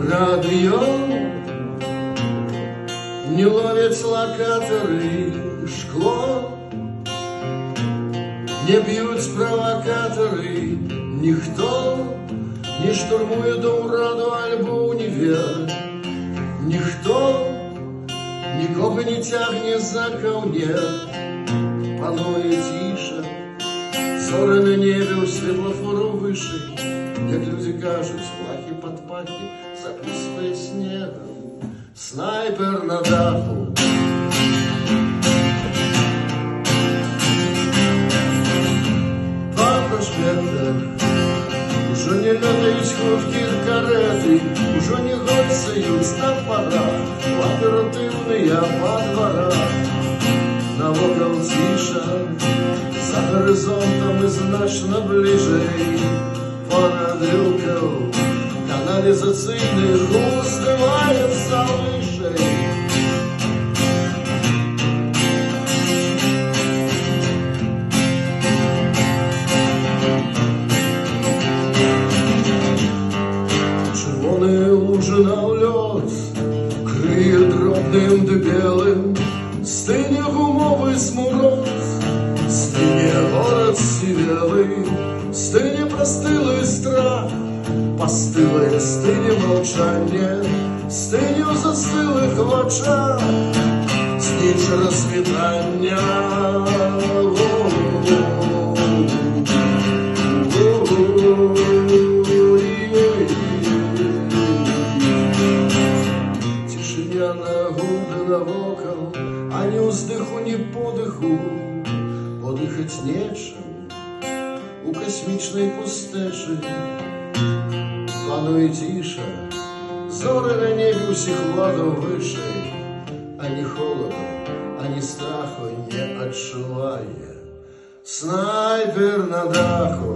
радио не ловят локаторы, шкло не бьют провокаторы, ніхто не штурмує до ураду альбо універ, ніхто нікого не тягне за каўнер. Панує тиша, зоры на небе у світлофору вышэй, як люди кажуть, флаки под паки закусвае снегом снайпер на даху. По проспектах ужо не лётаюць хуткі кареты, ужо не гольцаюць на парах аператыўныя па дварах. Навокал ціша, за горизонтом і значно ближей, понад люкаў каналізацыйных уздымаецца вышэй. Чырвоныя лужы на ўлёт крые дробным ды белым, стыне гумовы смурод, стыне город сівелый, стыне простылый страх, постылое стыне молчание, стыне у застылых вачах, сніч рассвітання. Тишиня на гуды навокал, ані ўздыху, ні подыху, подыхаць нечым у касмічнай пустэчы. Пануе ціша, зоры на небе ўсіх ладаў вышэй, ані холаду, ані страху не адчувае снайпер на даху.